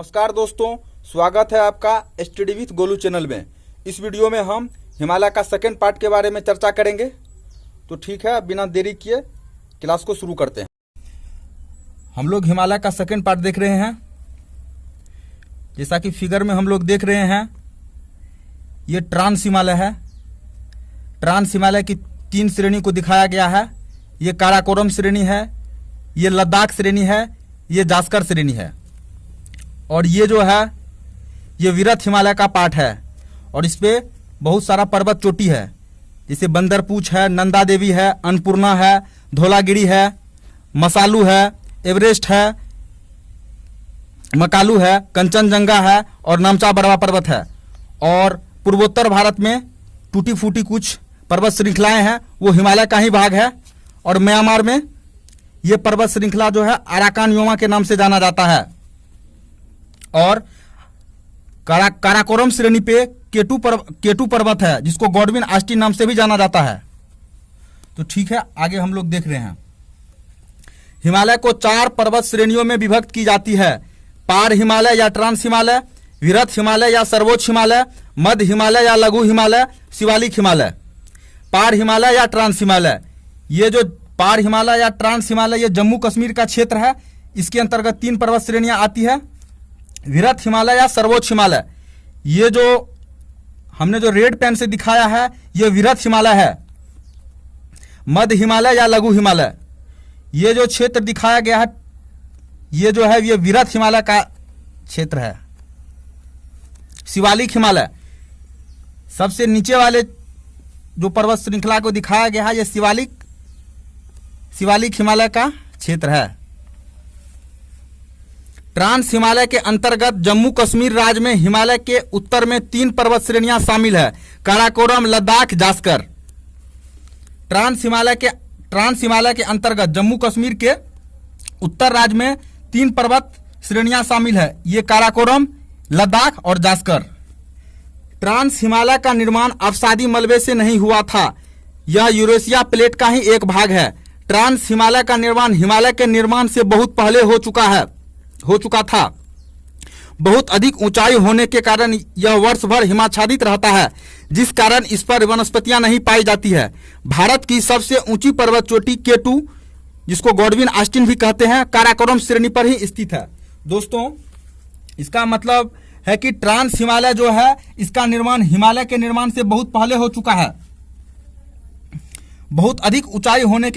नमस्कार दोस्तों, स्वागत है आपका स्टडी विथ गोलू चैनल में। इस वीडियो में हम हिमालय का सेकंड पार्ट के बारे में चर्चा करेंगे। तो ठीक है, बिना देरी किए क्लास को शुरू करते हैं। हम लोग हिमालय का सेकंड पार्ट देख रहे हैं। जैसा कि फिगर में हम लोग देख रहे हैं, ये ट्रांस हिमालय है। ट्रांस हिमालय की 3 श्रेणी को दिखाया गया है। ये काराकोरम श्रेणी है, ये लद्दाख श्रेणी है, ये जास्कर श्रेणी है, और ये जो है ये विरत हिमालय का पार्ट है। और इस पे बहुत सारा पर्वत चोटी है, जैसे बंदरपूछ है, नंदा देवी है, अन्नपूर्णा है, धौलागिरी है, मसालू है, एवरेस्ट है, मकालू है, कंचनजंगा है और नामचा बरवा पर्वत है। और पूर्वोत्तर भारत में टूटी फूटी कुछ पर्वत श्रृंखलाएं हैं, वो हिमालय का ही भाग है। और म्यांमार में ये पर्वत श्रृंखला जो है अराकान योमा के नाम से जाना जाता है। और काराकोरम श्रेणी पे केटू पर्वत है, जिसको गॉडविन ऑस्टिन नाम से भी जाना जाता है। तो ठीक है, आगे हम लोग देख रहे हैं। हिमालय को 4 पर्वत श्रेणियों में विभक्त की जाती है: पार हिमालय या ट्रांस हिमालय, विरत हिमालय या सर्वोच्च हिमालय, मध्य हिमालय या लघु हिमालय, शिवालिक हिमालय। पार हिमालय या ट्रांस हिमालय, ये जो पार हिमालय या ट्रांस हिमालय ये जम्मू कश्मीर का क्षेत्र है। इसके अंतर्गत 3 पर्वत श्रेणियां आती है: विरत हिमालय या सर्वोच्च हिमालय। ये जो हमने जो रेड पेन से दिखाया है, ये विरत हिमालय है। मध्य हिमालय या लघु हिमालय, ये जो क्षेत्र दिखाया गया है, ये जो है ये विरत हिमालय का क्षेत्र है। शिवालिक हिमालय, सबसे नीचे वाले जो पर्वत श्रृंखला को दिखाया गया है, ये शिवालिक हिमालय का क्षेत्र है। ट्रांस हिमालय के अंतर्गत जम्मू कश्मीर राज्य में हिमालय के उत्तर में 3 पर्वत श्रेणियां शामिल है: काराकोरम, लद्दाख, जास्कर। ट्रांस हिमालय के अंतर्गत जम्मू कश्मीर के उत्तर राज्य में 3 पर्वत श्रेणियां शामिल है, ये काराकोरम, लद्दाख और जास्कर। ट्रांस हिमालय का निर्माण अवसादी मलबे से नहीं हुआ था, यह यूरेशिया प्लेट का ही एक भाग है। ट्रांस हिमालय का निर्माण हिमालय के निर्माण से बहुत पहले हो चुका था। बहुत अधिक ऊंचाई होने के कारण यह वर्ष भर हिमाच्छादित रहता है, जिस कारण इस पर वनस्पतियां नहीं पाई जाती है। भारत की सबसे ऊंची पर्वत चोटी केटू, जिसको गॉडविन ऑस्टिन भी कहते हैं, काराकोरम श्रेणी पर ही स्थित है। दोस्तों, इसका मतलब है कि ट्रांस हिमालय जो है, इसका निर्माण हिमालय के निर्माण से बहुत पहले हो चुका है। बहुत अधिक ऊंचाई होने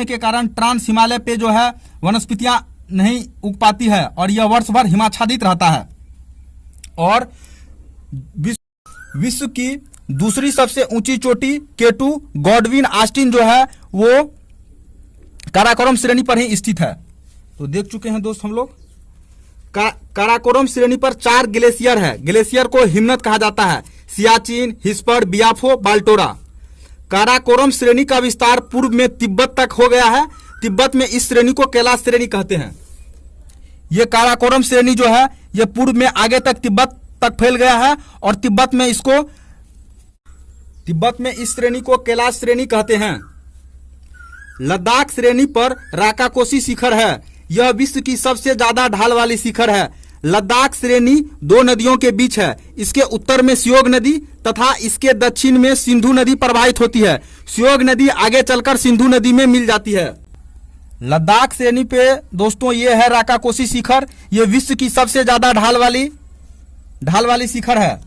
के कारण ट्रांस हिमालय पे जो है वनस्पतियां नहीं उग पाती है, और यह वर्ष भर हिमाच्छादित रहता है। और विश्व की दूसरी सबसे ऊंची चोटी केटू, गॉडविन ऑस्टिन जो है वो काराकोरम श्रेणी पर ही स्थित है। तो देख चुके हैं दोस्त हम लोग। काराकोरम श्रेणी पर 4 ग्लेशियर है। ग्लेशियर को हिमनद कहा जाता है: सियाचिन, हिस्पर, बियाफो, बाल्टोरा। काराकोरम श्रेणी का विस्तार पूर्व में तिब्बत तक हो गया है। तिब्बत में इस श्रेणी को कैलाश श्रेणी कहते हैं। यह काराकोरम श्रेणी जो है यह पूर्व में आगे तक तिब्बत तक फैल गया है, और तिब्बत में इस श्रेणी को कैलाश श्रेणी कहते हैं। लद्दाख श्रेणी पर राकाकोसी शिखर है। यह विश्व की सबसे ज्यादा ढाल वाली शिखर है। लद्दाख श्रेणी 2 नदियों के बीच है। इसके उत्तर में श्योक नदी तथा इसके दक्षिण में सिंधु नदी प्रवाहित होती है। श्योक नदी आगे चलकर सिंधु नदी में मिल जाती है। लद्दाख श्रेणी पे दोस्तों ये है राकाकोसी शिखर। ये विश्व की सबसे ज्यादा ढाल वाली शिखर है।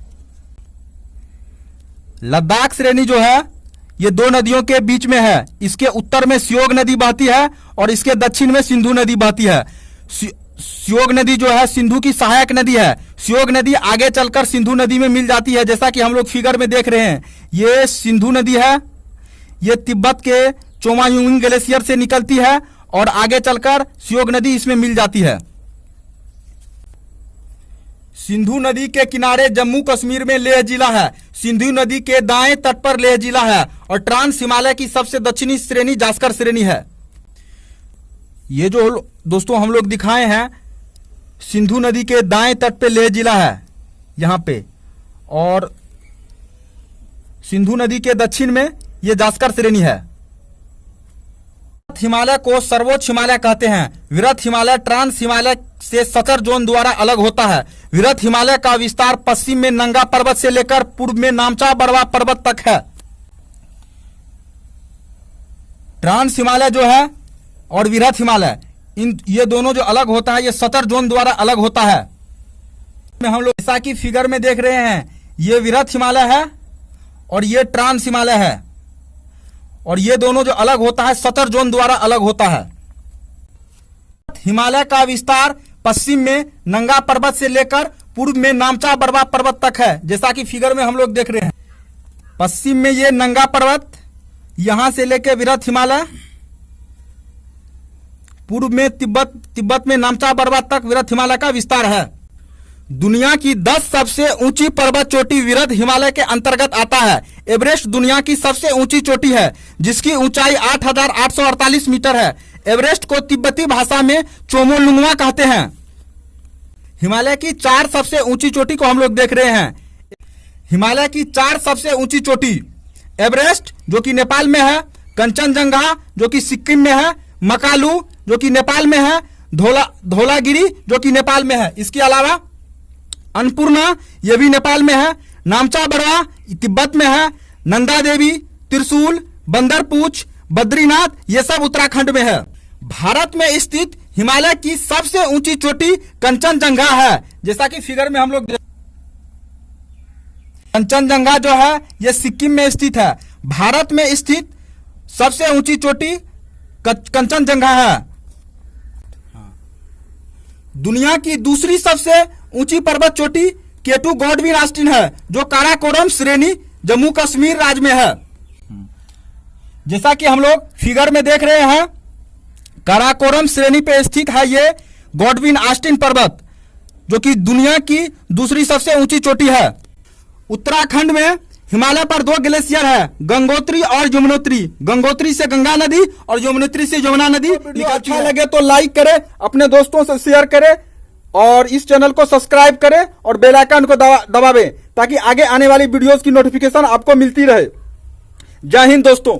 लद्दाख श्रेणी जो है ये 2 नदियों के बीच में है। इसके उत्तर में श्योक नदी बहती है और इसके दक्षिण में सिंधु नदी बहती है। श्योक नदी जो है सिंधु की सहायक नदी है। श्योक नदी आगे चलकर सिंधु नदी में मिल जाती है, जैसा कि हम लोग फिगर में देख रहे हैं। ये सिंधु नदी है, ये तिब्बत के चोमायुंग ग्लेशियर से निकलती है और आगे चलकर श्योक नदी इसमें मिल जाती है। सिंधु नदी के किनारे जम्मू कश्मीर में लेह जिला है। सिंधु नदी के दाएं तट पर लेह जिला है। और ट्रांस हिमालय की सबसे दक्षिणी श्रेणी जास्कर श्रेणी है। ये जो दोस्तों हम लोग दिखाए हैं, सिंधु नदी के दाएं तट पे लेह जिला है यहां पे, और सिंधु नदी के दक्षिण में ये जास्कर श्रेणी है। हिमालय को सर्वोच्च हिमालय कहते हैं। वृहत हिमालय ट्रांस हिमालय से सचर जोन द्वारा अलग होता है। वृहत हिमालय का विस्तार पश्चिम में नंगा पर्वत से लेकर पूर्व में नामचा बरवा पर्वत तक है। ट्रांस हिमालय जो है और वृहत हिमालय, ये दोनों जो अलग होता है, ये सचर जोन द्वारा अलग होता है। हम लोग जैसा कि फिगर में देख रहे हैं, ये वृहत हिमालय है और ये ट्रांस हिमालय है, और ये दोनों जो अलग होता है सचर जोन द्वारा अलग होता है। हिमालय का विस्तार पश्चिम में नंगा पर्वत से लेकर पूर्व में नामचा बरवा पर्वत तक है। जैसा कि फिगर में हम लोग देख रहे हैं, पश्चिम में ये नंगा पर्वत, यहां से लेकर वृहत हिमालय, पूर्व में तिब्बत में नामचा बरवा तक वृहत हिमालय का विस्तार है। दुनिया की 10 सबसे ऊंची पर्वत चोटी वृहत हिमालय के अंतर्गत आता है। एवरेस्ट दुनिया की सबसे ऊंची चोटी है, जिसकी ऊंचाई 8,848 मीटर है। एवरेस्ट को तिब्बती भाषा में चोमोलुंगमा कहते हैं। हिमालय की 4 सबसे ऊंची चोटी को हम लोग देख रहे हैं। हिमालय की 4 सबसे ऊंची चोटी, एवरेस्ट जो कि नेपाल में है, कंचनजंगा जो कि सिक्किम में है, मकालू जो कि नेपाल में है, धौलागिरी जो कि नेपाल में है। इसके अलावा अन्नपूर्णा ये भी नेपाल में है, नामचा बरवा तिब्बत में है, नंदा देवी, त्रिशूल, बंदरपूछ, बद्रीनाथ ये सब उत्तराखंड में है। भारत में स्थित हिमालय की सबसे ऊंची चोटी कंचनजंगा है। जैसा कि फिगर में हम लोग कंचनजंगा जो है ये सिक्किम में स्थित है। भारत में स्थित सबसे ऊंची चोटी कंचनजंगा है। दुनिया की दूसरी सबसे ऊंची पर्वत चोटी केटू गॉडविन ऑस्टिन है, जो काराकोरम श्रेणी जम्मू कश्मीर राज्य में है। जैसा कि हम लोग फिगर में देख रहे हैं, काराकोरम श्रेणी पे स्थित है ये गॉडविन ऑस्टिन पर्वत, जो कि दुनिया की दूसरी सबसे ऊंची चोटी है। उत्तराखंड में हिमालय पर 2 ग्लेशियर है, गंगोत्री और यमुनोत्री। गंगोत्री से गंगा नदी और यमुनोत्री से यमुना नदी। अच्छा लगे तो लाइक करें, अपने दोस्तों से शेयर करें और इस चैनल को सब्सक्राइब करें और बेल आइकन को दबावें, ताकि आगे आने वाली वीडियोस की नोटिफिकेशन आपको मिलती रहे। जय हिंद दोस्तों।